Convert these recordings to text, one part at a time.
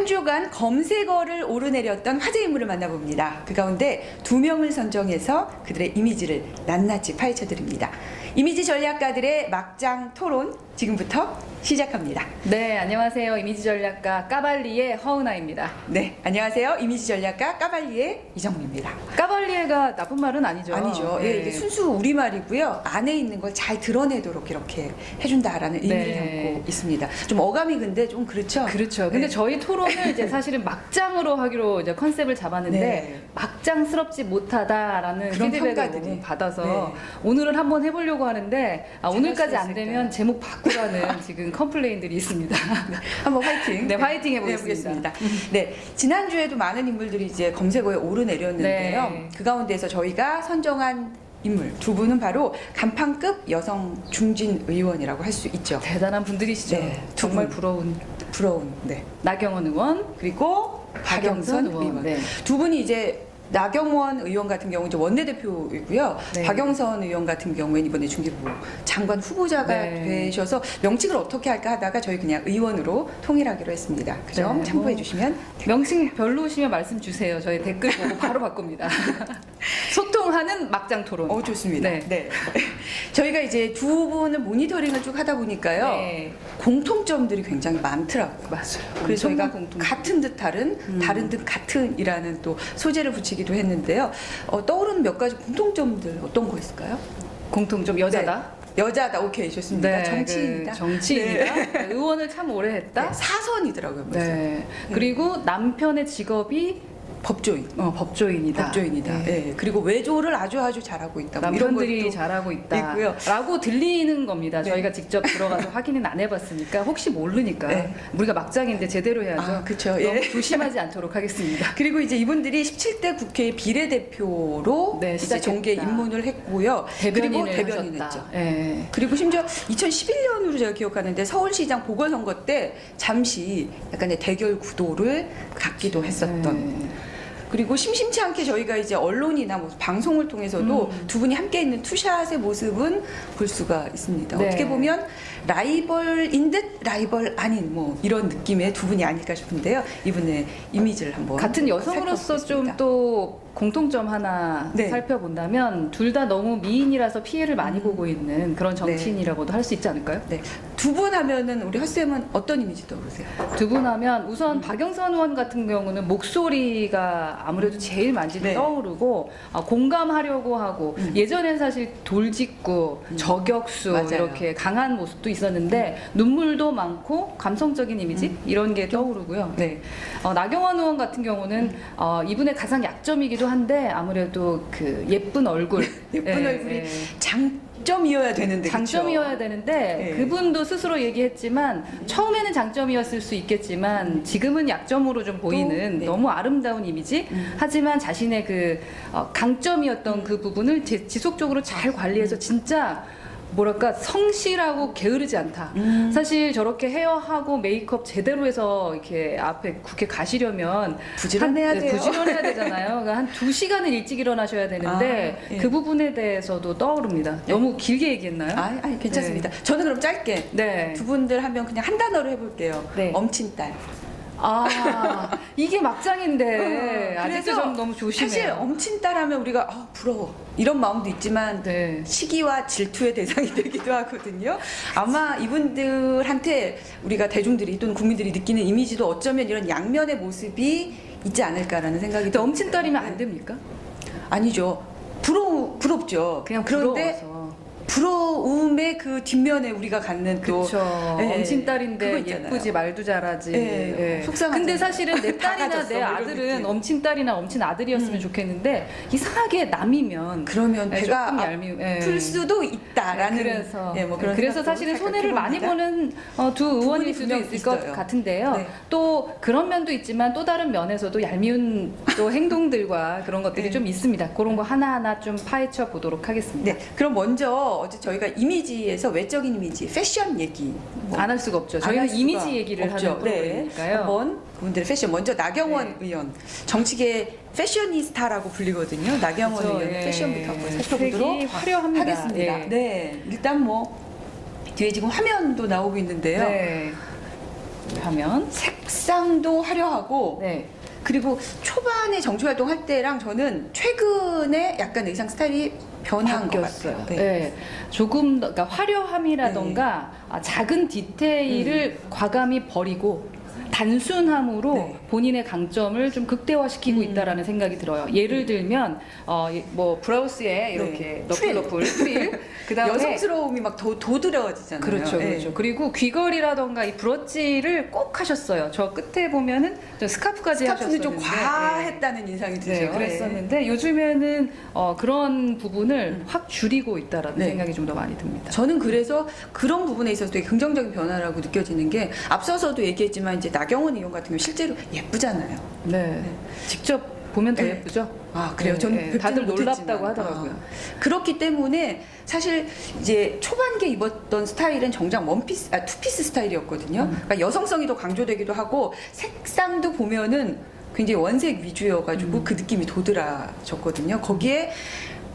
한 주간 검색어를 오르내렸던 화제 인물을 만나봅니다. 그 가운데 2명을 선정해서 그들의 이미지를 낱낱이 파헤쳐드립니다. 이미지 전략가들의 막장 토론 지금부터 시작합니다. 네, 안녕하세요. 이미지 전략가 까발리의 허은아입니다. 네, 안녕하세요. 이미지 전략가 까발리의 이정미입니다. 까발리에가 나쁜 말은 아니죠. 아니죠. 네. 예, 이게 순수 우리말이고요. 안에 있는 걸 잘 드러내도록 이렇게 해준다라는 의미를 네. 담고 있습니다. 좀 어감이 근데 좀 그렇죠? 그렇죠. 근데 네. 저희 토론을 이제 사실은 막장으로 하기로 이제 컨셉을 잡았는데 네. 막장스럽지 못하다라는 그런 피드백을 평가들이. 너무 받아서 네. 오늘은 한번 해보려고 하는데 오늘까지 안 있을까요? 되면 제목 바꾸라는 지금 컴플레인들이 있습니다. 네, 한번 화이팅. 네, 화이팅 해보겠습니다. 네, 지난주에도 많은 인물들이 이제 검색어에 오르내렸는데요. 네. 그 가운데서 저희가 선정한 인물 두 분은 바로 간판급 여성 중진 의원이라고 할 수 있죠. 대단한 분들이시죠. 네, 두 정말 분. 부러운 네. 나경원 의원, 그리고 박영선 의원. 네. 두 분이 이제 나경원 의원 같은 경우는 이제 원내대표이고요. 네. 박영선 의원 같은 경우에는 이번에 중기부 장관 후보자가 네. 되셔서 명칭을 어떻게 할까 하다가 저희 그냥 의원으로 통일하기로 했습니다. 그 점 네, 참고해 뭐. 주시면 명칭 별로시면 말씀 주세요. 저희 댓글 보고 바로 바꿉니다. 소통하는 막장 토론. 좋습니다. 네. 네. 저희가 이제 두 분을 모니터링을 쭉 하다 보니까요. 네. 공통점들이 굉장히 많더라고요. 맞아요. 그래서 저희가 공통점. 같은 듯 다른, 다른 듯 같은이라는 또 소재를 붙이기도 했는데요. 떠오르는 몇 가지 공통점들 어떤 거 있을까요? 공통점 여자다. 여자다. 오케이, 좋습니다. 정치인이다. 그 정치인이다. 네. 의원을 참 오래 했다. 네, 사선이더라고요. 벌써. 네. 그리고 남편의 직업이 법조인. 법조인이다. 법조인이다. 네. 네. 그리고 외조를 아주 잘하고 있다. 뭐 이런 남편들이 것도 잘하고 있다. 있고요. 라고 들리는 겁니다. 네. 저희가 직접 들어가서 확인은 안 해봤으니까 혹시 모르니까 네. 우리가 막장인데 제대로 해야죠. 그렇죠. 너무 예. 조심하지 않도록 하겠습니다. 그리고 이제 이분들이 17대 국회 비례대표로 네, 이제 시작했다. 정계 입문을 했고요. 그리고 대변인을 대변인 하셨다. 했죠. 예. 그리고 심지어 2011년으로 제가 기억하는데 서울시장 보궐선거 때 잠시 약간의 대결 구도를 갖기도 했었던. 네. 그리고 심심치 않게 저희가 이제 언론이나 뭐 방송을 통해서도 두 분이 함께 있는 투샷의 모습은 볼 수가 있습니다. 네. 어떻게 보면 라이벌인 듯 라이벌 아닌 뭐 이런 느낌의 두 분이 아닐까 싶은데요. 이분의 이미지를 한번 같은 여성으로서 좀 살펴보겠습니다. 또 공통점 하나 네. 살펴본다면 둘 다 너무 미인이라서 피해를 많이 보고 있는 그런 정치인이라고도 할 수 있지 않을까요? 네. 두 분 하면은 우리 헛쌤은 어떤 이미지 떠오르세요? 두 분 하면 우선 박영선 의원 같은 경우는 목소리가 아무래도 제일 많이 네. 떠오르고 공감하려고 하고 예전엔 사실 돌직구, 저격수 맞아요. 이렇게 강한 모습도 있었는데 눈물도 많고 감성적인 이미지 이런 게 떠오르고요. 네. 나경원 의원 같은 경우는 이분의 가장 약점이기도 한데 아무래도 그 예쁜 얼굴, 예쁜 예, 얼굴이 예. 장점이어야 되는데 장점이어야 그쵸? 되는데 네. 그분도 스스로 얘기했지만 처음에는 장점이었을 수 있겠지만 지금은 약점으로 좀 보이는 네. 너무 아름다운 이미지 하지만 자신의 그 강점이었던 그 부분을 지속적으로 잘 관리해서 진짜 뭐랄까 성실하고 게으르지 않다. 사실 저렇게 헤어하고 메이크업 제대로 해서 이렇게 앞에 국회 가시려면 부지런해야 돼요. 부지런해야 되잖아요. 그러니까 한 2시간은 일찍 일어나셔야 되는데 예. 그 부분에 대해서도 떠오릅니다. 너무 길게 얘기했나요? 아니 괜찮습니다. 저는 그럼 짧게 네. 두 분들 하면 그냥 한 단어로 해볼게요. 네. 엄친딸. 이게 막장인데 아직도 그래서 좀 너무 조심해요. 사실 엄친딸 하면 우리가 부러워 이런 마음도 있지만 네. 시기와 질투의 대상이 되기도 하거든요. 아마 이분들한테 우리가 대중들이 또는 국민들이 느끼는 이미지도 어쩌면 이런 양면의 모습이 있지 않을까라는 생각이 근데 엄친딸이면 안 됩니까? 아니죠. 부럽죠. 그냥 그런데 부러워서. 부러움의 그 뒷면에 우리가 갖는 또 그쵸. 예, 엄친딸인데 그거 있잖아요. 예쁘지 말도 잘하지. 예, 속상하잖아요. 근데 사실은 내 다 딸이나 가졌어, 내 뭐 이런 아들은 느낌. 엄친딸이나 엄친아들이었으면 좋겠는데 이상하게 남이면 그러면 배가 조금 얄미워. 예. 풀 수도 있다라는 그래서 뭐 그런 그래서 생각도 사실은 살짝 손해를 많이 해봅니다. 보는 두 의원일 부분이 수도 분명 있을 것 있어요. 같은데요. 네. 또 그런 면도 있지만 또 다른 면에서도 얄미운 또 행동들과 그런 것들이 네. 좀 있습니다. 그런 거 하나하나 좀 파헤쳐 보도록 하겠습니다. 네, 그럼 먼저 어제 저희가 이미지에서 외적인 이미지, 패션 얘기 안 할 수가 없죠. 안 저희는 할 수가 이미지 얘기를 없죠. 하는 프로그램이니까요. 네, 한번 그분들의 패션 먼저 나경원 네. 의원 정치계 패셔니스타라고 불리거든요. 나경원 그렇죠. 의원의 예. 패션부터 한번 살펴보도록 색이 화려합니다. 하겠습니다. 예. 네, 일단 뭐 뒤에 지금 화면도 나오고 있는데요. 네. 하면 색상도 화려하고 네. 그리고 초반에 정치 활동할 때랑 저는 최근에 약간 의상 스타일이 변한 것 바뀌었어요. 같아요. 네. 조금 더 그러니까 화려함이라던가 작은 디테일을 과감히 버리고 단순함으로 네. 본인의 강점을 좀 극대화시키고 있다라는 생각이 들어요. 예를 들면 뭐 브라우스에 이렇게 너플너플 프릴, 그다음에 여성스러움이 막 도드라지잖아요. 그렇죠, 네. 그렇죠. 그리고 귀걸이라던가 이 브로치를 꼭 하셨어요. 저 끝에 보면은 저 스카프까지 스카프는 좀 하셨었는데, 과했다는 인상이 들죠. 네, 그랬었는데 요즘에는 그런 부분을 확 줄이고 있다라는 네. 생각이 좀 더 많이 듭니다. 저는 그래서 그런 부분에 있어서 되게 긍정적인 변화라고 느껴지는 게 앞서서도 얘기했지만 이제 나경원 의원 같은 경우 실제로 예쁘잖아요. 네, 직접 보면 더 네. 예쁘죠. 아 그래요? 네, 저는 네. 뵙지는 다들 놀랍다고 못했지만. 하더라고요. 그렇기 때문에 사실 이제 초반기에 입었던 스타일은 정작 투피스 스타일이었거든요. 그러니까 여성성이 더 강조되기도 하고 색상도 보면은 굉장히 원색 위주여가지고 그 느낌이 도드라졌거든요. 거기에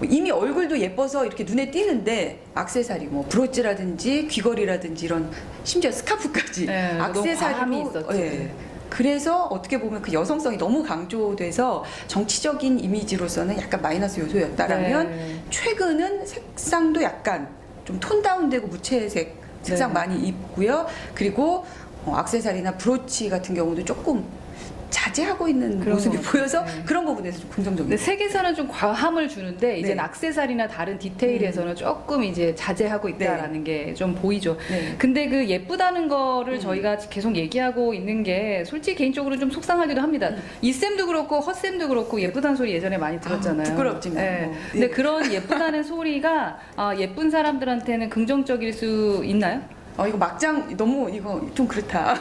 이미 얼굴도 예뻐서 이렇게 눈에 띄는데 액세서리 뭐 브로치라든지 귀걸이라든지 이런 심지어 스카프까지 네, 너무 과함이 액세서리로 있었죠. 예. 그래서 어떻게 보면 그 여성성이 너무 강조돼서 정치적인 이미지로서는 약간 마이너스 요소였다라면 네. 최근은 색상도 약간 좀 톤 다운되고 무채색 색상 네. 많이 입고요. 그리고 액세서리나 브로치 같은 경우도 조금 자제하고 있는 그런 모습이 것 같아요. 보여서 네. 그런 부분에서 좀 근데 긍정적이에요. 색에서는 좀 과함을 주는데 이제 네. 액세서리나 다른 디테일에서는 조금 이제 자제하고 있다라는 게 좀 보이죠. 네. 근데 그 예쁘다는 거를 저희가 계속 얘기하고 있는 게 솔직히 개인적으로 좀 속상하기도 합니다. 이쌤도 그렇고 헛쌤도 그렇고 예쁘다는 소리 예전에 많이 들었잖아요. 부끄럽지만 네. 뭐. 근데 예. 그런 예쁘다는 소리가 예쁜 사람들한테는 긍정적일 수 있나요? 이거 막장 너무 이거 좀 그렇다.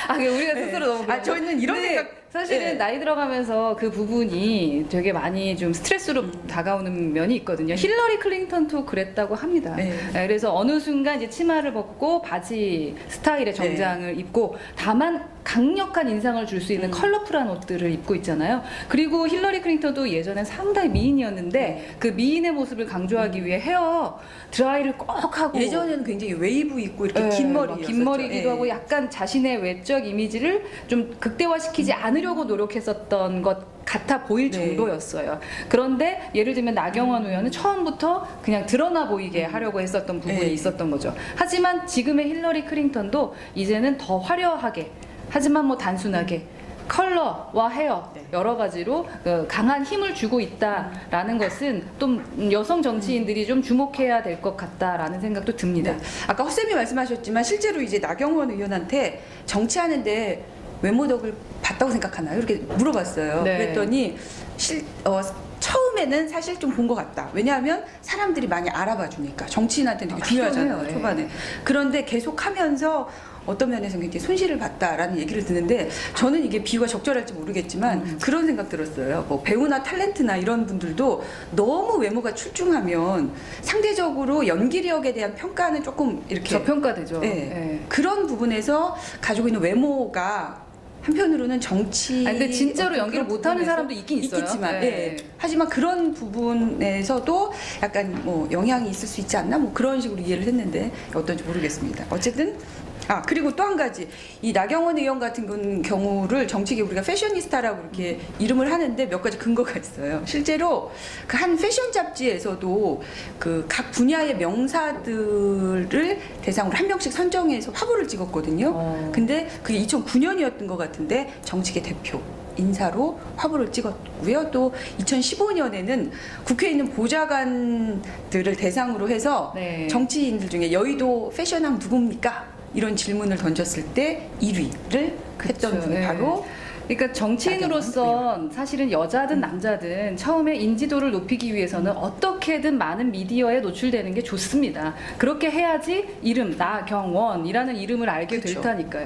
우리가 네. 스스로 너무 그러죠. 저희는 이런 근데 생각 사실은 네. 나이 들어가면서 그 부분이 되게 많이 좀 스트레스로 다가오는 면이 있거든요. 힐러리 클린턴도 그랬다고 합니다. 네. 그래서 어느 순간 이제 치마를 벗고 바지 스타일의 정장을 입고 다만 강력한 인상을 줄 수 있는 컬러풀한 옷들을 입고 있잖아요. 그리고 힐러리 클린턴도 예전엔 상당히 미인이었는데 그 미인의 모습을 강조하기 위해 헤어 드라이를 꼭 하고 예전에는 굉장히 웨이브 있고 이렇게 긴 머리 긴 머리기도 하고 약간 자신의 외적 이미지를 좀 극대화시키지 않으려고 노력했었던 것 같아 보일 네. 정도였어요. 그런데 예를 들면 나경원 의원은 처음부터 그냥 드러나 보이게 하려고 했었던 부분이 네. 있었던 거죠. 하지만 지금의 힐러리 클린턴도 이제는 더 화려하게 하지만 뭐 단순하게 컬러와 헤어 네. 여러 가지로 강한 힘을 주고 있다라는 것은 좀 여성 정치인들이 좀 주목해야 될 것 같다라는 생각도 듭니다. 네. 아까 헛쌤이 말씀하셨지만 실제로 이제 나경원 의원한테 정치하는데 외모 덕을 봤다고 생각하나요? 이렇게 물어봤어요. 네. 그랬더니 처음에는 사실 좀 본 것 같다. 왜냐하면 사람들이 많이 알아봐 주니까 정치인한테는 되게 중요하잖아요. 필요해요. 초반에. 그런데 계속 하면서 어떤 면에서는 굉장히 손실을 봤다라는 얘기를 듣는데 저는 이게 비유가 적절할지 모르겠지만 그런 생각 들었어요. 뭐 배우나 탤런트나 이런 분들도 너무 외모가 출중하면 상대적으로 연기력에 대한 평가는 조금 이렇게 저평가되죠. 네. 네. 그런 부분에서 가지고 있는 외모가 한편으로는 정치 근데 진짜로 연기를 그런 못하는 부분에서 사람도 있긴 있어요. 있겠지만 네. 예. 하지만 그런 부분에서도 약간 뭐 영향이 있을 수 있지 않나 뭐 그런 식으로 이해를 했는데 어떤지 모르겠습니다. 어쨌든 그리고 또 한 가지 이 나경원 의원 같은 경우를 정치계 우리가 패셔니스타라고 이렇게 이름을 하는데 몇 가지 근거가 있어요. 실제로 그 한 패션 잡지에서도 그 각 분야의 명사들을 대상으로 한 명씩 선정해서 화보를 찍었거든요. 근데 그게 2009년이었던 것 같은데 정치계 대표 인사로 화보를 찍었고요. 또 2015년에는 국회에 있는 보좌관들을 대상으로 해서 네. 정치인들 중에 여의도 패션왕 누굽니까? 이런 질문을 던졌을 때 1위를 했던 분이 네. 바로 그러니까 정치인으로서 사실은 여자든 남자든 처음에 인지도를 높이기 위해서는 어떻게든 많은 미디어에 노출되는 게 좋습니다. 그렇게 해야지 이름 나경원이라는 이름을 알게 그쵸.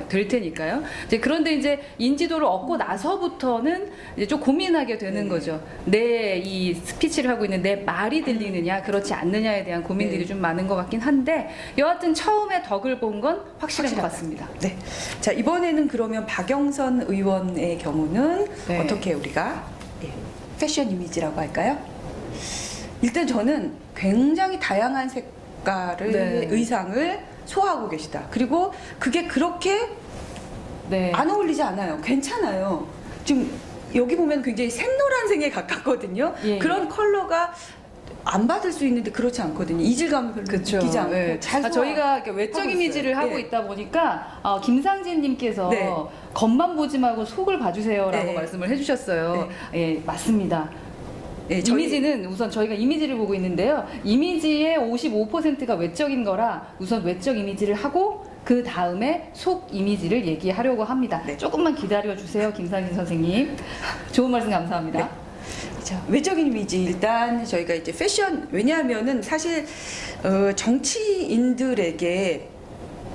될 테니까요. 이제 그런데 이제 인지도를 얻고 나서부터는 이제 좀 고민하게 되는 네. 거죠. 내 이 스피치를 하고 있는 내 말이 들리느냐 그렇지 않느냐에 대한 고민들이 네. 좀 많은 것 같긴 한데 여하튼 처음에 덕을 본 건 확실한 것 확실하다. 같습니다. 네. 자, 이번에는 그러면 박영선 의원의 경우는 네. 어떻게 우리가 패션 이미지라고 할까요? 일단 저는 굉장히 다양한 색깔의 네. 의상을 소화하고 계시다. 그리고 그게 그렇게 네. 안 어울리지 않아요. 괜찮아요. 지금 여기 보면 굉장히 생노란색에 가깝거든요. 예. 그런 컬러가 안 받을 수 있는데 그렇지 않거든요. 이질감을 별로 그렇죠. 느끼지 않고 네. 잘 저희가 이렇게 외적 하고 이미지를 있어요. 하고 네. 있다 보니까 김상진님께서 네. 겉만 보지 말고 속을 봐주세요라고 네. 말씀을 해주셨어요. 예, 맞습니다. 네, 저희- 이미지는 우선 저희가 이미지를 보고 있는데요. 이미지의 55%가 외적인 거라 우선 외적 이미지를 하고 그 다음에 속 이미지를 얘기하려고 합니다. 네. 조금만 기다려 주세요, 김상진 선생님. 좋은 말씀 감사합니다. 네. 자, 외적인 이미지 일단 저희가 이제 패션 왜냐하면은 사실 정치인들에게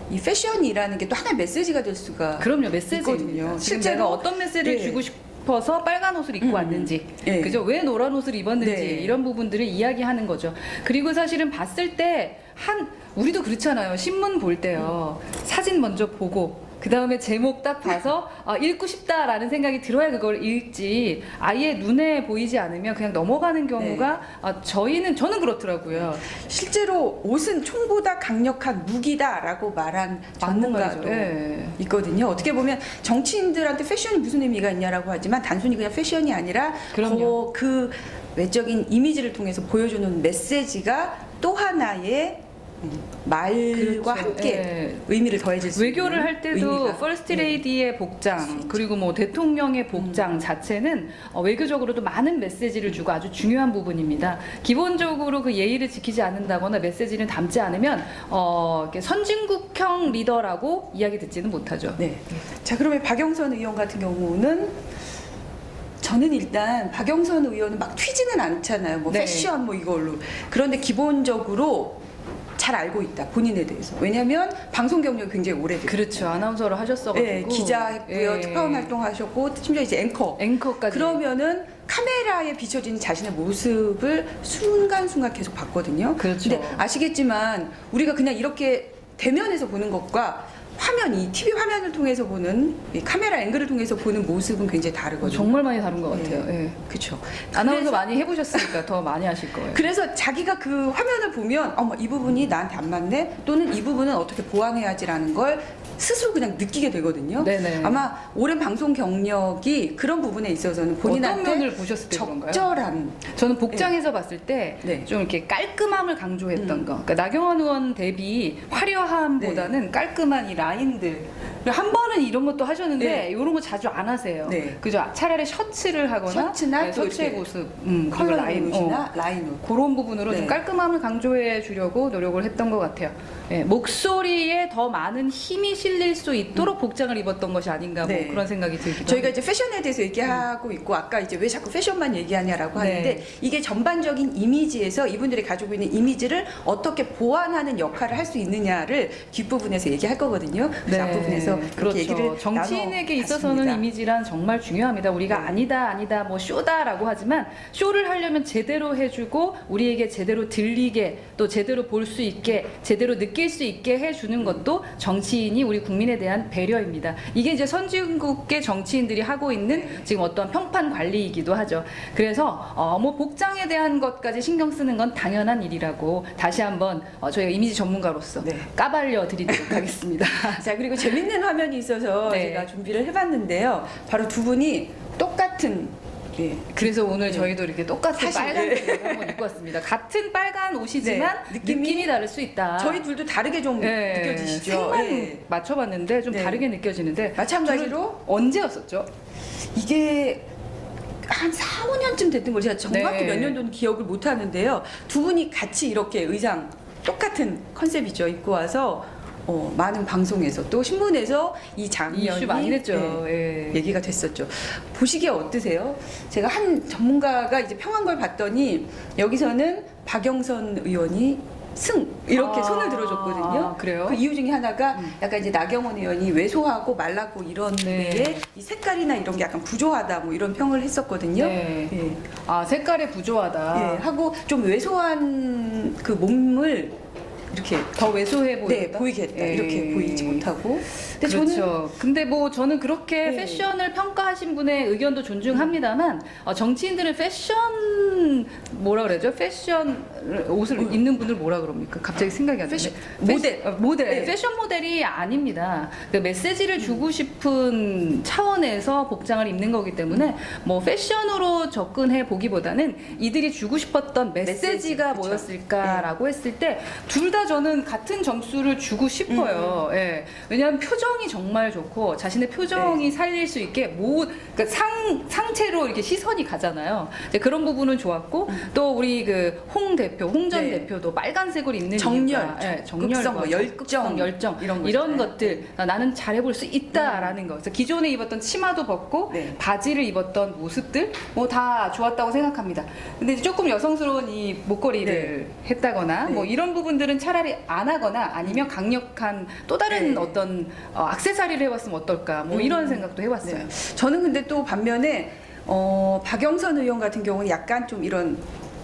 이 패션이라는 게 또 하나의 메시지가 될 수가 그럼요, 메시지거든요. 있거든요. 실제로 실제로 어떤 메시지를 네. 주고 싶어서 빨간 옷을 입고 왔는지, 네. 그죠? 왜 노란 옷을 입었는지 네. 이런 부분들을 이야기하는 거죠. 그리고 사실은 봤을 때 우리도 그렇잖아요. 신문 볼 때요. 사진 먼저 보고 그 다음에 제목 딱 봐서 읽고 싶다라는 생각이 들어야 그걸 읽지. 아예 눈에 보이지 않으면 그냥 넘어가는 경우가 저는 그렇더라고요. 실제로 옷은 총보다 강력한 무기다라고 말한 전문가도 네. 있거든요. 어떻게 보면 정치인들한테 패션이 무슨 의미가 있냐라고 하지만 단순히 그냥 패션이 아니라 그럼요. 그 외적인 이미지를 통해서 보여주는 메시지가 또 하나의 말과 그렇죠. 함께 네. 의미를 더해질 수 외교를 있는 할 때도 의미가. 퍼스트 네. 레이디의 복장 그리고 뭐 대통령의 복장 자체는 외교적으로도 많은 메시지를 주고 아주 중요한 부분입니다. 기본적으로 그 예의를 지키지 않는다거나 메시지를 담지 않으면 이렇게 선진국형 리더라고 이야기 듣지는 못하죠. 네. 자, 그러면 박영선 의원 같은 경우는 저는 일단 박영선 의원은 막 튀지는 않잖아요. 뭐 네. 패션 뭐 이걸로. 그런데 기본적으로 잘 알고 있다. 본인에 대해서. 왜냐하면 방송 경력이 굉장히 오래됐어요. 그렇죠. 아나운서를 하셨어가지고 네, 기자했고요. 예. 특파원 활동하셨고 심지어 이제 앵커까지. 그러면은 카메라에 비춰지는 자신의 모습을 순간순간 계속 봤거든요. 그렇죠. 근데 아시겠지만 우리가 그냥 이렇게 대면에서 보는 것과 이 TV 화면을 통해서 보는 이 카메라 앵글을 통해서 보는 모습은 굉장히 다르거든요. 정말 많이 다른 것 같아요. 예. 그렇죠. 아나운서 많이 해보셨으니까 더 많이 하실 거예요. 그래서 자기가 그 화면을 보면 어머 이 부분이 나한테 안 맞네 또는 이 부분은 어떻게 보완해야지라는 걸 스스로 그냥 느끼게 되거든요. 네네. 아마 오랜 방송 경력이 그런 부분에 있어서는 어떤 본인한테 면을 보셨을 때 그런가요? 적절한 저는 복장에서 봤을 때 네. 좀 이렇게 깔끔함을 강조했던 거. 그러니까 나경원 의원 대비 화려함보다는 깔끔한 이 라인들. 한 번은 이런 것도 하셨는데 네. 이런 거 자주 안 하세요. 네. 그죠? 차라리 셔츠를 하거나 셔츠나 또 셔츠의 이렇게 모습, 컬러 라인, 옷이나 라인 옷. 그런 부분으로 네. 좀 깔끔함을 강조해 주려고 노력을 했던 것 같아요. 예, 목소리에 더 많은 힘이 실릴 수 있도록 복장을 입었던 것이 아닌가 뭐 네. 그런 생각이 들기도 저희가 합니다. 이제 패션에 대해서 얘기하고 있고 아까 이제 왜 자꾸 패션만 얘기하냐라고 네. 하는데 이게 전반적인 이미지에서 이분들이 가지고 있는 이미지를 어떻게 보완하는 역할을 할 수 있느냐를 뒷부분에서 얘기할 거거든요. 그래서 앞부분에서 그렇게 그렇죠. 얘기를 정치인에게 있어서는 나눠봤습니다. 이미지란 정말 중요합니다. 우리가 네. 아니다, 뭐 쇼다라고 하지만 쇼를 하려면 제대로 해주고 우리에게 제대로 들리게 또 제대로 볼 수 있게 제대로 느낄 수 있게 해주는 것도 정치인이 우리 국민에 대한 배려입니다. 이게 이제 선진국의 정치인들이 하고 있는 지금 어떤 평판 관리이기도 하죠. 그래서 뭐 복장에 대한 것까지 신경 쓰는 건 당연한 일이라고 다시 한번 저희가 이미지 전문가로서 네. 까발려 드리도록 하겠습니다. 자 그리고 재밌는 화면이 있어서 네. 제가 준비를 해봤는데요. 바로 두 분이 똑같은 그래서 오늘 네. 저희도 이렇게 똑같은 사실, 빨간 네. 옷을 한번 입고 왔습니다. 같은 빨간 옷이지만 네. 느낌이 다를 수 있다. 저희 둘도 다르게 좀 네. 느껴지시죠? 색만 예. 맞춰봤는데 좀 네. 다르게 느껴지는데 마찬가지로 저는 언제였었죠? 이게 한 4, 5년쯤 됐던 걸 제가 정확히 네. 몇 년도는 기억을 못 하는데요. 두 분이 같이 이렇게 의상 똑같은 컨셉이죠. 입고 와서 많은 방송에서 또 신문에서 이 장면이 이슈 많이 됐죠. 예, 예. 얘기가 됐었죠. 보시기에 어떠세요? 제가 한 전문가가 이제 평한 걸 봤더니 여기서는 박영선 의원이 승 이렇게 손을 들어줬거든요. 그래요? 그 이유 중에 하나가 약간 이제 나경원 의원이 왜소하고 말랐고 이런 네. 데에 이 색깔이나 이런 게 약간 부조하다 뭐 이런 평을 했었거든요. 네. 예. 아 색깔이 부조하다. 예, 하고 좀 왜소한 그 몸을 이렇게 더 왜소해 보인다. 네, 보이게 했다. 예. 이렇게 보이지 못하고. 근데 그렇죠. 저는 근데 뭐 저는 그렇게 네. 패션을 평가하신 분의 의견도 존중합니다만 정치인들은 패션 뭐라 그러죠? 패션 옷을 입는 분들 뭐라 그럽니까? 갑자기 생각이 안 나네. 패션 모델. 모델. 네. 패션 모델이 아닙니다. 그 메시지를 주고 싶은 차원에서 복장을 입는 거기 때문에 뭐 패션으로 접근해 보기보다는 이들이 주고 싶었던 메시지가 그쵸. 뭐였을까라고 했을 때 둘 다 저는 같은 점수를 주고 싶어요. 예. 왜냐하면 표정이 정말 좋고 자신의 표정이 살릴 수 있게 그러니까 상체로 이렇게 시선이 가잖아요. 이제 그런 부분은 좋았고 또 우리 그 홍 전 네. 대표도 빨간색을 입는 정열, 이유가, 예, 적극성, 뭐 적극성, 열정 이런 이런 거잖아요. 것들 나는 잘해볼 수 있다라는 거. 그래서 기존에 입었던 치마도 벗고 네. 바지를 입었던 모습들 뭐 다 좋았다고 생각합니다. 근데 이제 조금 여성스러운 이 목걸이를 했다거나 네. 뭐 이런 부분들은 차라리 안 하거나 아니면 강력한 또 다른 네. 어떤 액세서리를 해봤으면 어떨까 뭐 이런 생각도 해봤어요. 네. 저는 근데 또 반면에 박영선 의원 같은 경우는 약간 좀 이런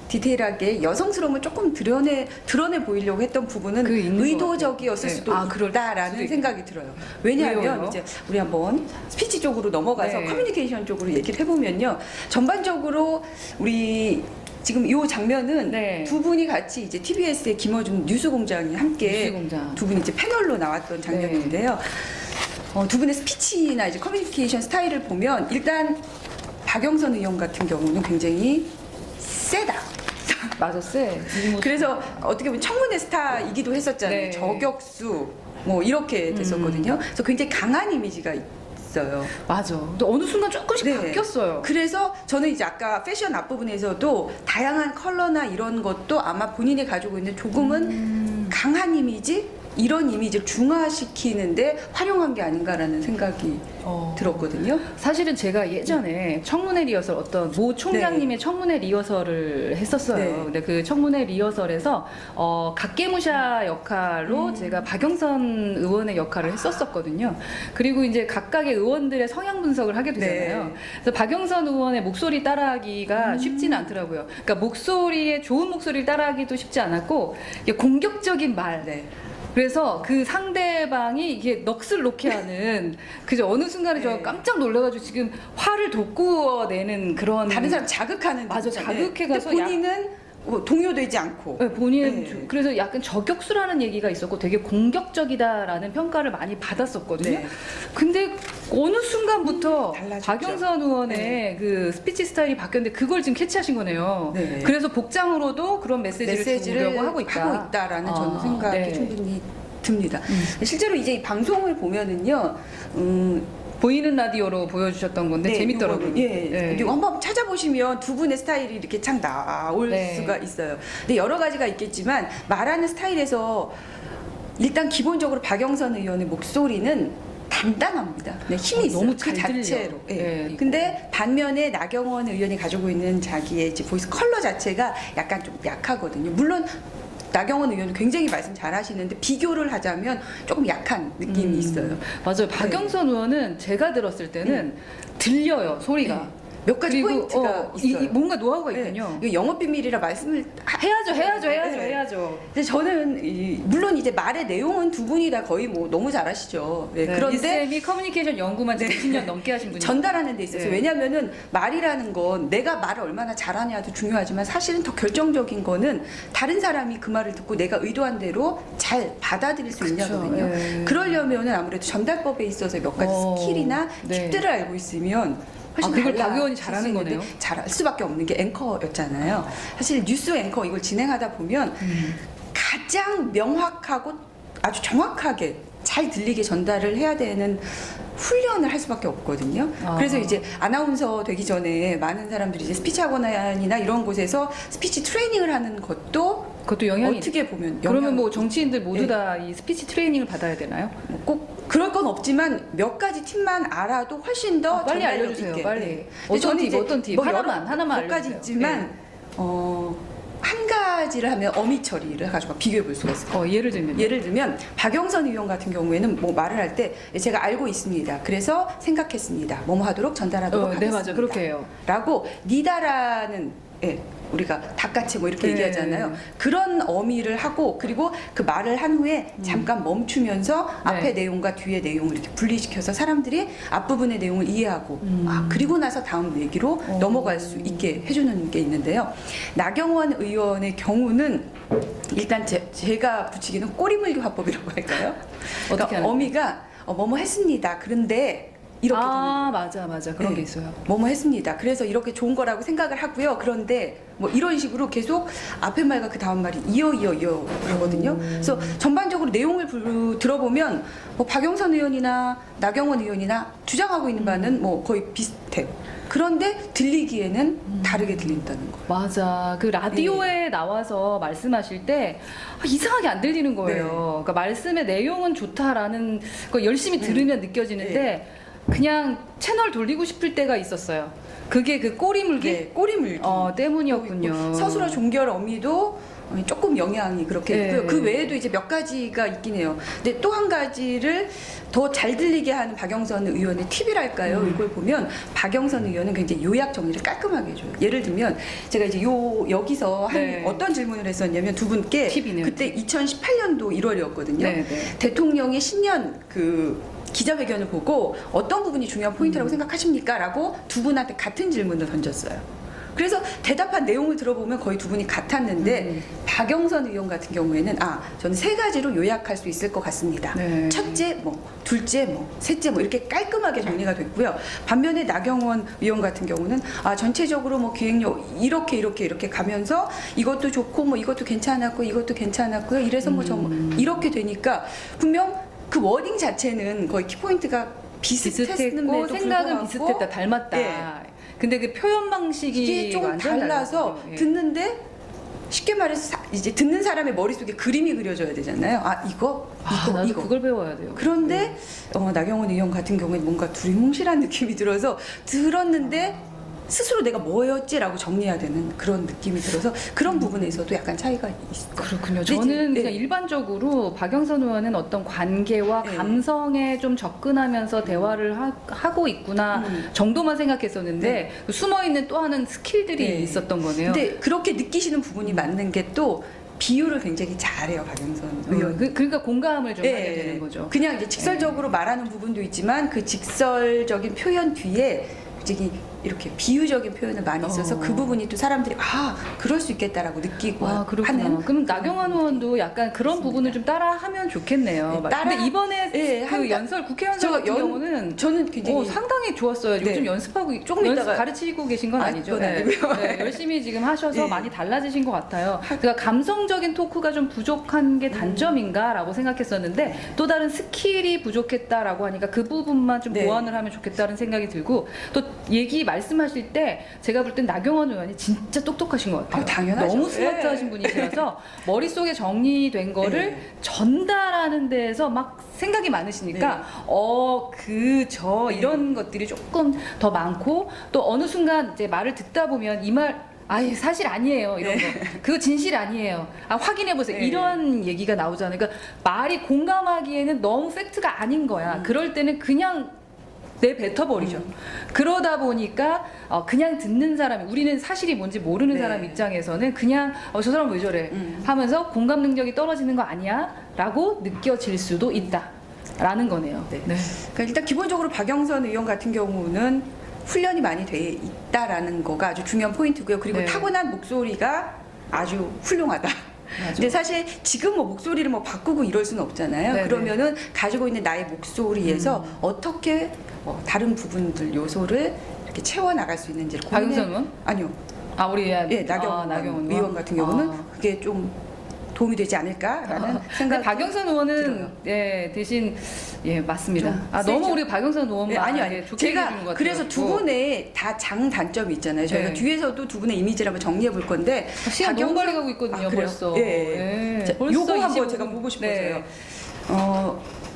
디테일하게 여성스러움을 조금 드러내 보이려고 했던 부분은 그 있는 것 의도적이었을 같아요. 수도 네. 그럴 수도 있다라는 있겠네요. 생각이 들어요. 왜냐하면 왜요? 이제 우리 한번 스피치 쪽으로 넘어가서 네. 커뮤니케이션 쪽으로 얘기를 해보면요. 전반적으로 우리 지금 이 장면은 네. 두 분이 같이 이제 TBS의 김어준 뉴스공장이 함께 뉴스공장. 두 분이 이제 패널로 나왔던 장면인데요. 두 분의 스피치나 이제 커뮤니케이션 스타일을 보면 일단 박영선 의원 같은 경우는 굉장히 세다. 맞아, 쎄. 그래서 어떻게 보면 청문회 스타이기도 했었잖아요. 네. 저격수 뭐 이렇게 됐었거든요. 그래서 굉장히 강한 이미지가 있어요. 맞아. 또 어느 순간 조금씩 네. 바뀌었어요. 그래서 저는 이제 아까 패션 앞부분에서도 다양한 컬러나 이런 것도 아마 본인이 가지고 있는 조금은 강한 이미지 이런 이미지를 중화시키는데 활용한 게 아닌가라는 생각이 들었거든요. 사실은 제가 예전에 청문회 리허설 어떤 모 총장님의 청문회 리허설을 했었어요. 네. 근데 그 청문회 리허설에서 각계무샤 역할로 제가 박영선 의원의 역할을 했었거든요. 그리고 이제 각각의 의원들의 성향 분석을 하게 되잖아요. 네. 그래서 박영선 의원의 목소리 따라하기가 쉽지는 않더라고요. 그러니까 목소리에 좋은 목소리를 따라하기도 쉽지 않았고 이게 공격적인 말. 네. 그래서 그 상대방이 이게 넋을 놓게 하는 그저 어느 순간에 저 네. 깜짝 놀라가지고 지금 화를 돋구어내는 그런 다른 사람 자극하는 맞아, 느낌. 자극해가서 근데 본인은 동요되지 않고 네, 본인은 네. 그래서 약간 저격수라는 얘기가 있었고 되게 공격적이다라는 평가를 많이 받았었거든요. 네. 근데 어느 순간부터 달라졌죠. 박영선 의원의 그 스피치 스타일이 바뀌었는데 그걸 지금 캐치하신 거네요. 네. 그래서 복장으로도 그런 메시지를 주려고 하고 있다라는 저는 생각이 네. 충분히 듭니다. 실제로 이제 이 방송을 보면은요. 보이는 라디오로 보여주셨던 건데 네, 재밌더라고요. 요거는, 예. 네. 그리고 한번 찾아보시면 두 분의 스타일이 이렇게 착 나올 네. 수가 있어요. 근데 여러 가지가 있겠지만 말하는 스타일에서 일단 기본적으로 박영선 의원의 목소리는 단단합니다. 네, 힘이 있어요. 너무 그 잘 들려. 자체로. 예. 네. 근데 반면에 나경원 의원이 가지고 있는 자기의 이제 보이스 컬러 자체가 약간 좀 약하거든요. 물론 나경원 의원은 굉장히 말씀 잘하시는데 비교를 하자면 조금 약한 느낌이 있어요. 맞아요. 박영선 의원은 제가 들었을 때는 들려요 소리가. 네. 몇 가지 그리고, 포인트가 있어요. 뭔가 노하우가 네. 있군요. 이거 영업 비밀이라 말씀을 해야죠. 근데 저는 물론 이제 말의 내용은 두 분이 다 거의 뭐 너무 잘하시죠. 네, 네, 그런데 이쌤이 커뮤니케이션 연구만 지금 20년 넘게 하신 분이에요. 전달하는 데 있어서 네. 왜냐하면은 말이라는 건 내가 말을 얼마나 잘하냐도 중요하지만 사실은 더 결정적인 거는 다른 사람이 그 말을 듣고 내가 의도한 대로 잘 받아들일 수 있냐거든요. 네. 그러려면은 아무래도 전달법에 있어서 몇 가지 스킬이나 네. 팁들을 알고 있으면 훨씬 그걸 달라 박 의원이 질 잘하는 수 있는데 거네요. 잘할 수밖에 없는 게 앵커였잖아요. 사실 뉴스 앵커 이걸 진행하다 보면 가장 명확하고 아주 정확하게 잘 들리게 전달을 해야 되는 훈련을 할 수밖에 없거든요. 그래서 이제 아나운서 되기 전에 많은 사람들이 이제 스피치 학원이나 이런 곳에서 스피치 트레이닝을 하는 그것도 영향이 어떻게 보면 그러면 뭐 영향이 정치인들 모두 네. 다 이 스피치 트레이닝을 받아야 되나요? 꼭 그럴 건 없지만 몇 가지 팁만 알아도 훨씬 더 빨리 전달력 알려주세요, 있게. 빨리. 근데 어떤 저는 팁, 이제 어떤 팁? 뭐 하나만 몇 가지 알려주세요. 있지만 한 가지를 하면 어미 처리를 가지고 비교해 볼 수가 있어요. 예를 들면 예를 들면 박영선 의원 같은 경우에는 뭐 말을 할 때 제가 알고 있습니다. 그래서 생각했습니다. 뭐뭐 하도록 전달하도록 네 하겠습니다. 맞아 그렇게 해요. 라고 니다라는 우리가 닭같이 뭐 이렇게 네. 얘기하잖아요. 그런 어미를 하고 그리고 그 말을 한 후에 잠깐 멈추면서 앞에 내용과 뒤의 내용을 이렇게 분리시켜서 사람들이 앞부분의 내용을 이해하고 그리고 나서 다음 얘기로 넘어갈 수 있게 해주는 게 있는데요. 나경원 의원의 경우는 일단 제가 붙이기는 꼬리물기 화법이라고 할까요? 어떻게 그러니까 어미가 뭐뭐 했습니다. 그런데 이렇게 되는 거예요. 맞아 그런 네. 게 있어요. 뭐뭐 했습니다. 그래서 이렇게 좋은 거라고 생각을 하고요. 그런데 뭐 이런 식으로 계속 앞에 말과 그 다음 말이 이어 그러거든요. 그래서 전반적으로 내용을 들어보면 뭐 박영선 의원이나 나경원 의원이나 주장하고 있는 바는 뭐 거의 비슷해요. 그런데 들리기에는 다르게 들린다는 거예요. 맞아. 그 라디오에 나와서 말씀하실 때 이상하게 안 들리는 거예요. 네. 그러니까 말씀의 내용은 좋다라는 거 열심히 들으면 느껴지는데 네. 그냥 채널 돌리고 싶을 때가 있었어요. 그게 그 꼬리물기 네, 꼬리물기 때문이었군요. 서술어 종결 어미도 조금 영향이 그렇게 네. 있고요. 그 외에도 이제 몇 가지가 있긴 해요. 근데 또 한 가지를 더 잘 들리게 하는 박영선 의원의 팁이랄까요? 이걸 보면 박영선 의원은 굉장히 요약 정리를 깔끔하게 해줘요. 예를 들면 제가 이제 여기서 네. 어떤 질문을 했었냐면 두 분께 팁이네요. 그때 2018년도 1월이었거든요. 네. 대통령의 신년 그 기자회견을 보고 어떤 부분이 중요한 포인트라고 생각하십니까? 라고 두 분한테 같은 질문을 던졌어요. 그래서 대답한 내용을 들어보면 거의 두 분이 같았는데 박영선 의원 같은 경우에는 저는 세 가지로 요약할 수 있을 것 같습니다. 네. 첫째, 뭐 둘째, 뭐 셋째, 뭐 이렇게 깔끔하게 정리가 됐고요. 반면에 나경원 의원 같은 경우는 전체적으로 뭐 기획력 이렇게 가면서 이것도 좋고 뭐 이것도 괜찮았고 이것도 괜찮았고요. 이래서 뭐 이렇게 되니까 분명 그 워딩 자체는 거의 키포인트가 비슷했고 생각은 비슷했다, 닮았다. 예. 근데 그 표현 방식이 이게 조금 완전 달라서 달랐어요. 예. 듣는데 쉽게 말해서 이제 듣는 사람의 머릿속에 그림이 그려져야 되잖아요. 이거 나도 그걸 배워야 돼요. 그런데 나경원 의원 같은 경우에 뭔가 두리뭉실한 느낌이 들어서 들었는데 스스로 내가 뭐였지라고 정리해야 되는 그런 느낌이 들어서 그런 부분에서도 약간 차이가 있어요. 그렇군요. 근데 저는 이제, 그냥 일반적으로 박영선 의원은 어떤 관계와 네. 감성에 좀 접근하면서 대화를 하고 있구나 정도만 생각했었는데 그 숨어있는 또 하나는 스킬들이 네. 있었던 거네요. 근데 그렇게 느끼시는 부분이 맞는 게 또 비유를 굉장히 잘해요, 박영선 의원. 그러니까 공감을 좀 하게 예, 되는 거죠. 그냥 이제 직설적으로 말하는 부분도 있지만 그 직설적인 표현 뒤에 굉장히 이렇게 비유적인 표현을 많이 써서 그 부분이 또 사람들이 그럴 수 있겠다라고 느끼고 그렇구나. 하는. 그럼 나경원 의원도 약간 그런 부분을 좀 따라하면 좋겠네요. 네, 근데 이번에 그 연설 국회 연설 같은 경우는 저는 굉장히 상당히 좋았어요. 네. 요즘 연습하고 조금 이따가 가르치고 계신 건 아니죠? 그건 아니고요. 네, 열심히 지금 하셔서 네. 많이 달라지신 것 같아요. 그러니까 감성적인 토크가 좀 부족한 게 단점인가라고 생각했었는데 또 다른 스킬이 부족했다라고 하니까 그 부분만 좀 네. 보완을 하면 좋겠다는 생각이 들고 또 말씀하실 때 제가 볼 땐 나경원 의원이 진짜 똑똑하신 것 같아요. 당연하죠. 너무 스마트하신 분이시라서 머릿속에 정리된 거를 네. 전달하는 데에서 막 생각이 많으시니까 이런 것들이 조금 더 많고 또 어느 순간 이제 말을 듣다 보면 이 말 사실 아니에요 이런 거 그거 진실 아니에요 확인해 보세요 이런 얘기가 나오잖아요. 그러니까 말이 공감하기에는 너무 팩트가 아닌 거야. 그럴 때는 그냥 내뱉어버리죠. 그러다 보니까 그냥 듣는 사람이 우리는 사실이 뭔지 모르는 사람 입장에서는 그냥 저 사람 왜 저래 하면서 공감 능력이 떨어지는 거 아니야? 라고 느껴질 수도 있다 라는 거네요. 네. 그러니까 일단 기본적으로 박영선 의원 같은 경우는 훈련이 많이 돼 있다라는 거가 아주 중요한 포인트고요. 그리고 네. 타고난 목소리가 아주 훌륭하다. 맞아. 근데 사실 지금 뭐 목소리를 뭐 바꾸고 이럴 수는 없잖아요. 네네. 그러면은 가지고 있는 나의 목소리에서 어떻게 다른 부분들 요소를 이렇게 채워 나갈 수 있는지를 박영선 의원? 아니요. 우리 나경원 의원 같은 경우는 그게 좀 도움이 되지 않을까라는 근데 생각이 박영선 의원은 들어요. 대신 맞습니다. 좀 너무 세죠? 우리 박영선 의원만 아니요. 좋게 제가 얘기해주는 것 같아요. 그래서 두 분의 다 장단점이 있잖아요. 저희가 네. 뒤에서도 두 분의 이미지를 한번 정리해 볼 건데 시간 너무 빨리 가고 있거든요. 그래요? 벌써. 예. 자, 벌써 요거 한번 25분. 제가 보고 싶어서요. 네.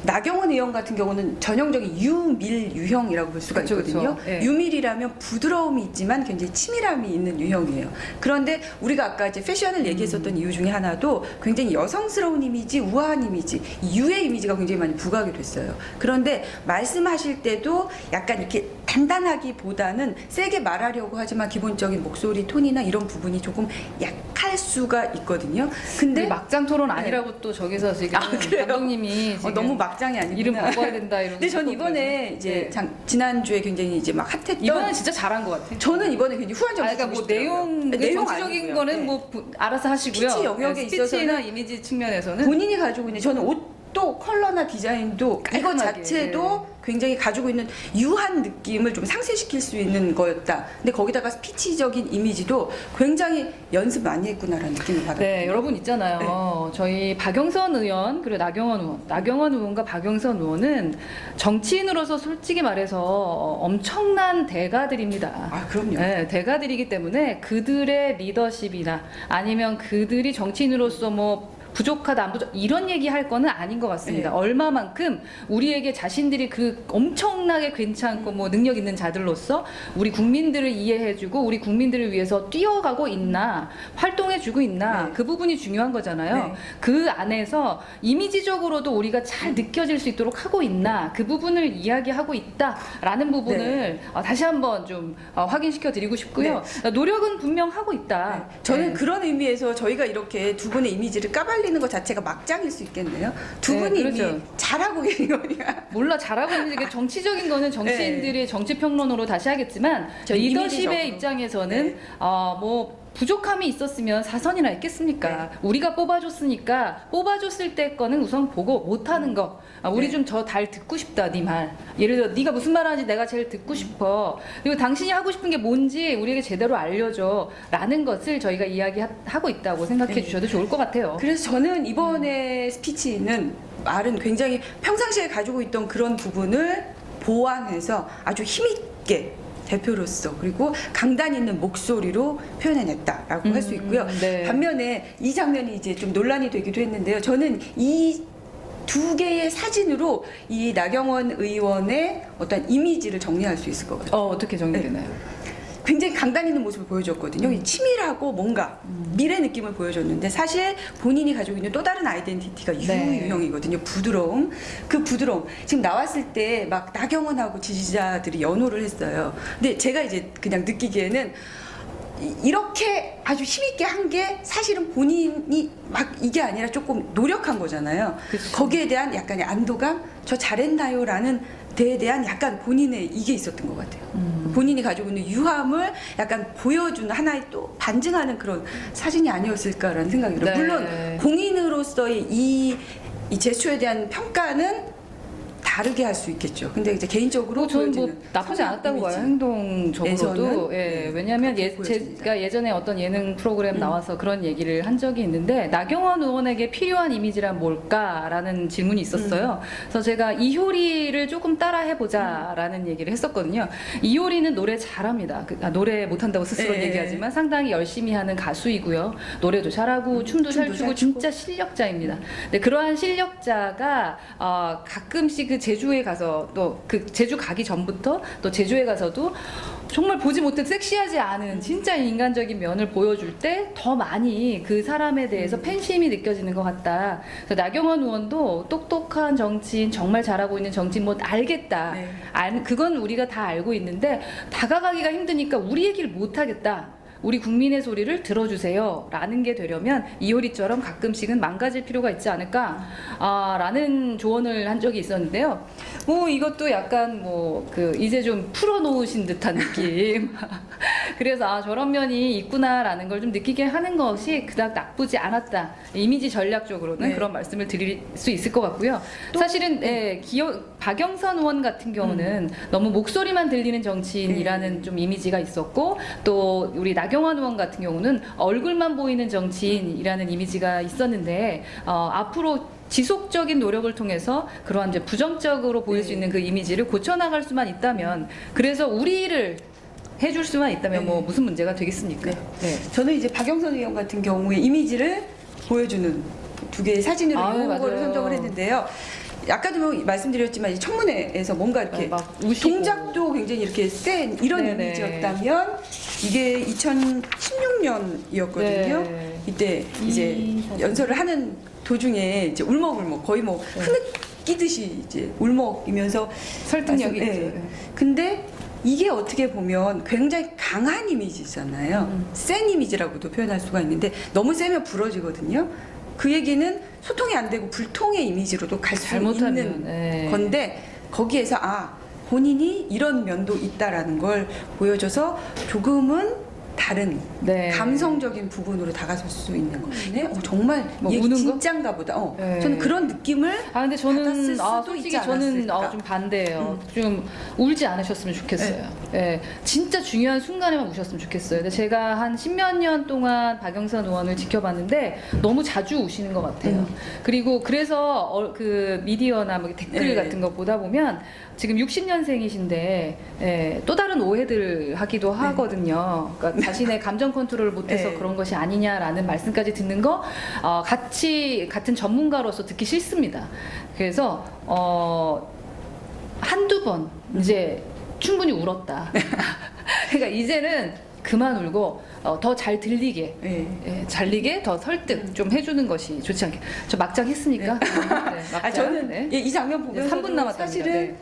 나경원 의원 같은 경우는 전형적인 유밀 유형이라고 볼 수가 그쵸, 있거든요. 그쵸. 예. 유밀이라면 부드러움이 있지만 굉장히 치밀함이 있는 유형이에요. 그런데 우리가 아까 이제 패션을 얘기했었던 이유 중에 하나도 굉장히 여성스러운 이미지, 우아한 이미지, 이 유의 이미지가 굉장히 많이 부각이 됐어요. 그런데 말씀하실 때도 약간 이렇게 단단하기보다는 세게 말하려고 하지만 기본적인 목소리 톤이나 이런 부분이 조금 약할 수가 있거든요. 근데 근데 막장 토론 아니라고 또 저기서 지금 그래요? 감독님이 지금 너무 막장이 아니구나. 이름 바꿔야 된다 이런. 근데 전 이번에 이제 지난주에 굉장히 이제 막 핫했던 이번엔 진짜 잘한 것 같아요. 저는 이번에 굉장히 후한 점수 그러니까 뭐 주고 싶더라고요. 내용 정치적인 아니고요. 거는 네. 뭐 알아서 하시고요. 스피치 영역에 스피치나 있어서는 이미지 측면에서는 본인이 가지고 있는 저는 옷도 컬러나 디자인도 이거 깔끔하게. 자체도 굉장히 가지고 있는 유한 느낌을 좀 상쇄시킬 수 있는 거였다. 근데 거기다가 스피치적인 이미지도 굉장히 연습 많이 했구나라는 느낌을 받았어요. 네, 여러분 있잖아요. 저희 박영선 의원 그리고 나경원 의원과 박영선 의원은 정치인으로서 솔직히 말해서 엄청난 대가들입니다. 아, 그럼요. 네, 대가들이기 때문에 그들의 리더십이나 아니면 그들이 정치인으로서 뭐 부족하다 안 부족 이런 얘기 할 거는 아닌 것 같습니다. 네. 얼마만큼 우리에게 자신들이 그 엄청나게 괜찮고 뭐 능력 있는 자들로서 우리 국민들을 이해해주고 우리 국민들을 위해서 뛰어가고 있나 활동해주고 있나 네. 그 부분이 중요한 거잖아요. 네. 그 안에서 이미지적으로도 우리가 잘 느껴질 수 있도록 하고 있나 그 부분을 이야기하고 있다라는 부분을 다시 한번 좀 확인시켜 드리고 싶고요. 노력은 분명 하고 있다. 저는 네. 그런 의미에서 저희가 이렇게 두 분의 이미지를 까발리는 것 자체가 막장일 수 있겠네요. 두 네, 분이 그렇죠. 이미 잘하고 계신 거니까. 몰라 잘하고 있는데 이게 정치적인 거는 정치인들의 정치 평론으로 다시 하겠지만 저 리더십의 이미지적으로. 입장에서는 네. 뭐 부족함이 있었으면 사선이나 했겠습니까? 우리가 뽑아줬으니까 뽑아줬을 때 거는 우선 보고 못하는 거. 우리 네. 좀 더 잘 듣고 싶다 네 말. 예를 들어 네가 무슨 말 하는지 내가 제일 듣고 싶어. 그리고 당신이 하고 싶은 게 뭔지 우리에게 제대로 알려줘라는 것을 저희가 이야기하고 있다고 생각해 네. 주셔도 좋을 것 같아요. 그래서 저는 이번에 스피치는 말은 굉장히 평상시에 가지고 있던 그런 부분을 보완해서 아주 힘있게 대표로서 그리고 강단 있는 목소리로 표현해냈다라고 할 수 있고요. 네. 반면에 이 장면이 이제 좀 논란이 되기도 했는데요. 저는 이 두 개의 사진으로 이 나경원 의원의 어떤 이미지를 정리할 수 있을 것 같아요. 어떻게 정리되나요? 굉장히 강단 있는 모습을 보여줬거든요. 이 치밀하고 뭔가 미래 느낌을 보여줬는데 사실 본인이 가지고 있는 또 다른 아이덴티티가 네. 유형이거든요. 부드러움. 그 부드러움. 지금 나왔을 때 막 나경원하고 지지자들이 연호를 했어요. 근데 제가 이제 그냥 느끼기에는 이렇게 아주 힘있게 한 게 사실은 본인이 막 이게 아니라 조금 노력한 거잖아요. 그치. 거기에 대한 약간의 안도감, 저 잘했나요? 라는 데에 대한 약간 본인의 이게 있었던 것 같아요. 본인이 가지고 있는 유함을 약간 보여주는 하나의 또 반증하는 그런 사진이 아니었을까라는 생각이 들어요. 네. 물론 공인으로서의 이 제스처에 대한 평가는 다르게 할 수 있겠죠. 근데 이제 개인적으로 저는 뭐 보여지는 나쁘지 성향 않았다고 봐요. 이미지. 행동적으로도. 에서는? 예, 네, 왜냐하면 그렇게 보여집니다. 제가 예전에 어떤 예능 프로그램 나와서 그런 얘기를 한 적이 있는데 나경원 의원에게 필요한 이미지란 뭘까라는 질문이 있었어요. 그래서 제가 이효리를 조금 따라 해보자라는 얘기를 했었거든요. 이효리는 노래 잘합니다. 노래 못한다고 스스로 네. 얘기하지만 상당히 열심히 하는 가수이고요. 노래도 잘하고 춤도 잘 춤도 추고 잘 진짜 실력자입니다. 근데 그러한 실력자가 가끔씩 그 제주에 가서 또 그 제주 가기 전부터 또 제주에 가서도 정말 보지 못해 섹시하지 않은 진짜 인간적인 면을 보여줄 때 더 많이 그 사람에 대해서 팬심이 느껴지는 것 같다. 그래서 나경원 의원도 똑똑한 정치인, 정말 잘하고 있는 정치인 뭐 알겠다. 네. 그건 우리가 다 알고 있는데 다가가기가 힘드니까 우리 얘기를 못 하겠다. 우리 국민의 소리를 들어주세요 라는 게 되려면 이효리처럼 가끔씩은 망가질 필요가 있지 않을까 라는 조언을 한 적이 있었는데요. 뭐 이것도 약간 뭐 그 이제 좀 풀어놓으신 듯한 느낌. 그래서 저런 면이 있구나라는 걸 좀 느끼게 하는 것이 그닥 나쁘지 않았다. 이미지 전략적으로는 네. 그런 말씀을 드릴 수 있을 것 같고요. 사실은 박영선 의원 같은 경우는 너무 목소리만 들리는 정치인이라는 좀 이미지가 있었고 또 우리 나경원 의원 같은 경우는 얼굴만 보이는 정치인이라는 이미지가 있었는데 앞으로 지속적인 노력을 통해서 그러한 이제 부정적으로 보일 수 있는 그 이미지를 고쳐나갈 수만 있다면 그래서 우리를 해줄 수만 있다면 뭐 무슨 문제가 되겠습니까? 네. 저는 이제 박영선 의원 같은 경우에 이미지를 보여주는 두 개의 사진으로 이 아유, 후보를 맞아요. 선정을 했는데요. 아까도 뭐 말씀드렸지만 이 청문회에서 뭔가 이렇게 막 우시고. 동작도 굉장히 이렇게 센 이런 네네. 이미지였다면 이게 2016년이었거든요. 네. 이때 이제 연설을 하는 도중에 이제 울먹울먹 거의 뭐 흐느끼듯이 이제 울먹이면서 설득력이 말씀- 있죠. 예. 네. 근데 이게 어떻게 보면 굉장히 강한 이미지잖아요. 센 이미지라고도 표현할 수가 있는데 너무 세면 부러지거든요. 그 얘기는 소통이 안 되고 불통의 이미지로도 갈 수 잘못하면, 있는 네. 건데 거기에서 본인이 이런 면도 있다라는 걸 보여줘서 조금은 다른 네. 감성적인 부분으로 다가설 수 있는 거네. 정말 뭐 이게 우는 거? 진짠가 보다. 네. 저는 그런 느낌을 근데 받았을 저는 수도 솔직히 있지 저는 않았을까? 좀 반대예요. 좀 울지 않으셨으면 좋겠어요. 예, 진짜 중요한 순간에만 우셨으면 좋겠어요. 근데 제가 한 10몇 년 동안 박영선 의원을 지켜봤는데 너무 자주 우시는 것 같아요. 그리고 그래서 그 미디어나 뭐 댓글 네. 같은 거 보다 보면 지금 60년생이신데 또 다른 오해들 하기도 하거든요. 그러니까 자신의 감정 컨트롤을 못해서 네. 그런 것이 아니냐라는 말씀까지 듣는 거 같은 전문가로서 듣기 싫습니다. 그래서 한두 번 이제 충분히 울었다. 그러니까 이제는 그만 울고 더 잘 들리게, 네. 잘리게 더 설득 좀 해주는 것이 좋지 않게. 저 막장 했으니까. 네, 막장. 저는 네. 이 장면 보면서 3분 남았답니다. 사실은 네.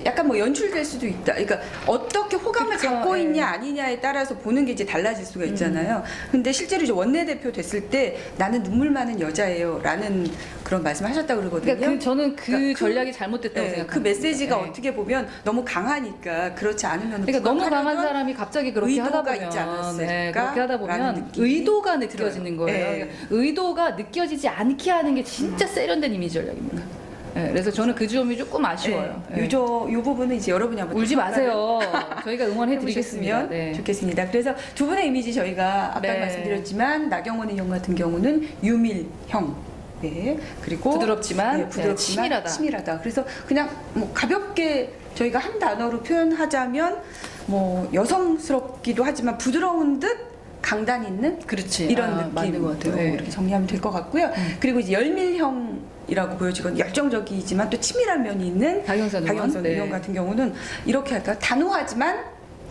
약간 뭐 연출될 수도 있다. 그러니까 어떻게 호감을 그쵸, 갖고 예. 있냐 아니냐에 따라서 보는 게 이제 달라질 수가 있잖아요. 근데 실제로 이제 원내대표 됐을 때 나는 눈물 많은 여자예요라는 그런 말씀하셨다고 그러거든요. 그러니까 저는 그 그러니까 전략이 잘못됐다고 네, 생각합니다. 그 메시지가 네. 어떻게 보면 너무 강하니까 그렇지 않으면 그러니까 너무 강한 사람이 갑자기 그렇게 하다 의도가 보면 있지 않았을까? 그렇게 하다 보면 라는 느낌이 의도가 느껴지는 들어요. 거예요. 네. 그러니까 의도가 느껴지지 않게 하는 게 진짜 세련된 이미지 전략입니다. 네, 그래서 저는 그 점이 조금 아쉬워요. 네. 요 부분은 이제 여러분이 한번 울지 평가를 마세요. 저희가 응원해드리겠습니다. 해보셨으면 네. 좋겠습니다. 그래서 두 분의 이미지 저희가 아까 네. 말씀드렸지만 나경원 의원 같은 경우는 유밀형, 네. 그리고 부드럽지만, 부드럽지만 네, 치밀하다. 그래서 그냥 뭐 가볍게 저희가 한 단어로 표현하자면 뭐 여성스럽기도 하지만 부드러운 듯 강단 있는 그렇지. 이런 맞는 것 느낌으로 같아요. 네. 이렇게 정리하면 될 것 같고요. 그리고 이제 열밀형이라고 보여지건 열정적이지만 또 치밀한 면이 있는 박영선 의원. 박영선 네. 의원 같은 경우는 이렇게 할까요? 단호하지만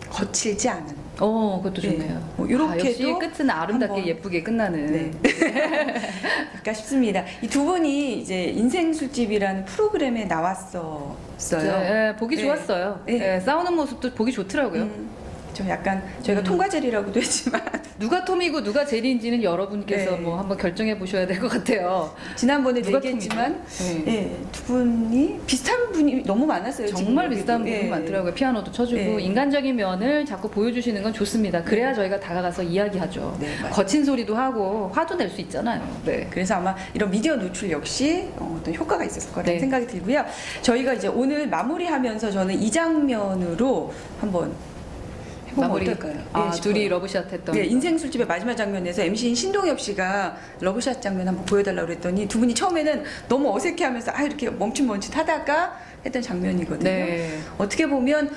거칠지 않은. 그것도 네. 좋네요. 뭐 이렇게도 역시 끝은 아름답게 한번. 예쁘게 끝나는. 네. 그러니까 싶습니다. 이 두 분이 이제 인생 술집이라는 프로그램에 나왔었어요. 네, 보기 네. 좋았어요. 네. 네, 싸우는 모습도 보기 좋더라고요. 좀 약간 저희가 통과젤이라고도 했지만 누가 톰이고 누가 제리인지는 여러분께서 네. 뭐 한번 결정해 보셔야 될 것 같아요. 지난번에 누가 얘기했지만 톰이고? 네. 두 분이 비슷한 분이 너무 많았어요. 정말 지금 비슷한 여기도. 부분 많더라고요. 피아노도 쳐주고 네. 인간적인 면을 자꾸 보여주시는 건 좋습니다. 그래야 저희가 다가가서 이야기하죠. 네, 맞아요. 거친 소리도 하고 화도 낼 수 있잖아요. 네. 그래서 아마 이런 미디어 노출 역시 어떤 효과가 있었을 거라는 네. 생각이 들고요. 저희가 이제 오늘 마무리하면서 저는 이 장면으로 한번 해보면 어떨까요? 둘이 러브샷 했던. 네, 인생 술집의 마지막 장면에서 MC인 신동엽 씨가 러브샷 장면 한번 보여달라고 그랬더니 두 분이 처음에는 너무 어색해하면서 이렇게 멈칫멈칫 하다가 했던 장면이거든요. 네. 어떻게 보면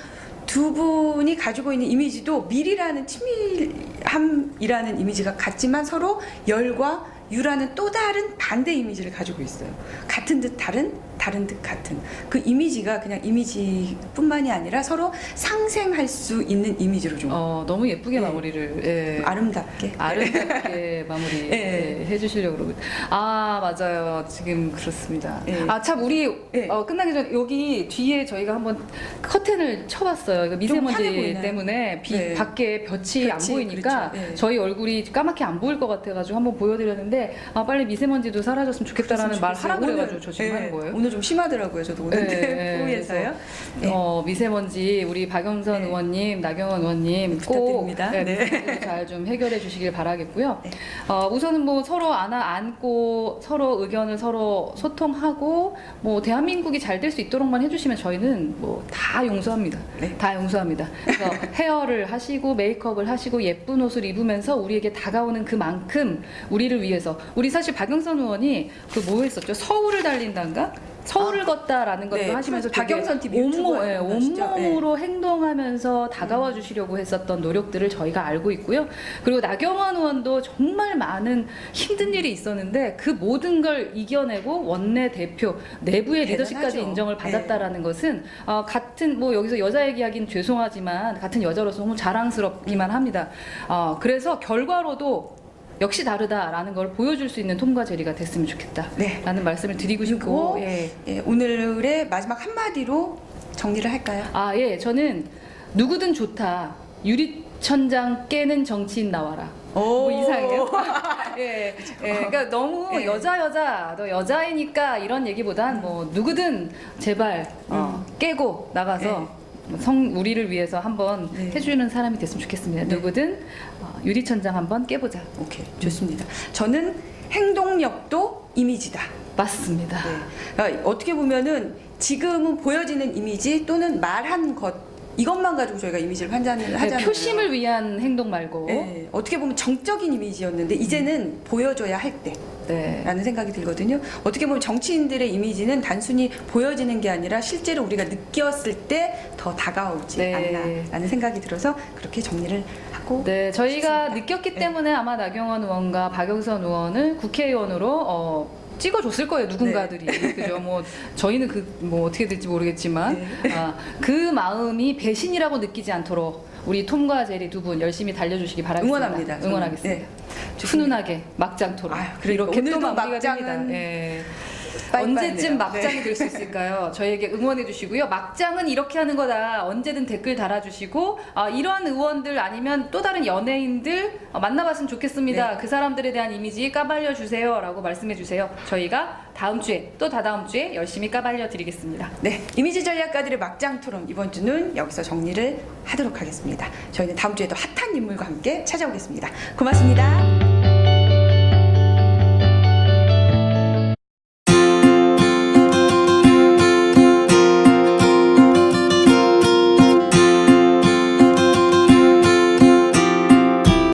두 분이 가지고 있는 이미지도 밀이라는 치밀함이라는 이미지가 같지만 서로 열과 유라는 또 다른 반대 이미지를 가지고 있어요. 같은 듯 다른, 다른 듯 같은. 그 이미지가 그냥 이미지뿐만이 아니라 서로 상생할 수 있는 이미지로 좀 너무 예쁘게 네. 마무리를. 예. 아름답게. 아름답게 마무리 네. 해주시려고 그러고. 맞아요. 지금 그렇습니다. 네. 참, 우리 네. 끝나기 전에 여기 뒤에 저희가 한번 커튼을 쳐봤어요. 이거 미세먼지 환해 보이나요? 때문에 네. 밖에 볕이 안 볕이, 보이니까 그렇죠. 네. 저희 얼굴이 까맣게 안 보일 것 같아가지고 한번 보여드렸는데 빨리 미세먼지도 사라졌으면 좋겠다라는 말 하라 그래가지고 저 지금 하는 거예요. 오늘 좀 심하더라고요. 저도 오늘 네, 프로에서요. 미세먼지 우리 박영선 네. 의원님, 나경원 의원님 부탁드립니다. 네. 잘 좀 해결해 주시길 바라겠고요. 네. 우선은 뭐 서로 안고 서로 의견을 서로 소통하고 뭐 대한민국이 잘 될 수 있도록만 해주시면 저희는 뭐 다 용서합니다. 네. 다 용서합니다. 그래서 헤어를 하시고 메이크업을 하시고 예쁜 옷을 입으면서 우리에게 다가오는 그만큼 우리를 위해서 우리 사실 박영선 의원이 그 뭐 했었죠? 서울을 달린단가? 서울을 걷다라는 것도 네, 하시면서 되게 박영선 TV 유튜버 온몸으로 행동하면서 다가와 주시려고 했었던 노력들을 저희가 알고 있고요. 그리고 나경원 의원도 정말 많은 힘든 일이 있었는데 그 모든 걸 이겨내고 원내 대표 내부의 리더십까지 대단하죠. 인정을 받았다라는 것은 같은 뭐 여기서 여자 얘기하기는 죄송하지만 같은 여자로서 너무 자랑스럽기만 합니다. 그래서 결과로도 역시 다르다라는 걸 보여줄 수 있는 톰과 제리가 됐으면 좋겠다라는 네. 말씀을 드리고 그리고 싶고 예. 오늘의 마지막 한마디로 정리를 할까요? 예, 저는 누구든 좋다. 유리천장 깨는 정치인 나와라. 뭐 이상해요? 예, 그러니까 너무 예. 여자, 너 여자이니까 이런 얘기보단 뭐 누구든 제발 깨고 나가서 우리를 위해서 한번 네. 해주는 사람이 됐으면 좋겠습니다. 네. 누구든 유리천장 한번 깨보자. 오케이, 좋습니다. 저는 행동력도 이미지다. 맞습니다. 네. 그러니까 어떻게 보면은 지금은 보여지는 이미지 또는 말한 것 이것만 가지고 저희가 이미지를 판단을 하잖아요. 표심을 위한 행동 말고. 네, 어떻게 보면 정적인 이미지였는데 이제는 보여줘야 할 때. 네. 라는 생각이 들거든요. 어떻게 보면 정치인들의 이미지는 단순히 보여지는 게 아니라 실제로 우리가 느꼈을 때 더 다가오지 네. 않나라는 생각이 들어서 그렇게 정리를 하고 네, 저희가 싶습니다. 느꼈기 네. 때문에 아마 나경원 의원과 박영선 의원을 국회의원으로 찍어줬을 거예요, 누군가들이. 그죠? 뭐 저희는 뭐 어떻게 될지 모르겠지만 그 마음이 배신이라고 느끼지 않도록 우리 톰과 제리 두 분 열심히 달려주시기 바라겠습니다. 응원합니다. 저는. 응원하겠습니다. 네. 훈훈하게 막장 토론. 아유, 그러니까 이렇게 또 오늘도 마무리가 막장은 됩니다. 예. 빠이빠이네요. 언제쯤 막장이 네. 될 수 있을까요? 저희에게 응원해 주시고요. 막장은 이렇게 하는 거다. 언제든 댓글 달아주시고 이런 의원들 아니면 또 다른 연예인들 만나봤으면 좋겠습니다. 네. 그 사람들에 대한 이미지 까발려 주세요. 라고 말씀해 주세요. 저희가 다음 주에 또 다다음 주에 열심히 까발려 드리겠습니다. 네, 이미지 전략가들의 막장 토론 이번 주는 여기서 정리를 하도록 하겠습니다. 저희는 다음 주에도 핫한 인물과 함께 찾아오겠습니다. 고맙습니다.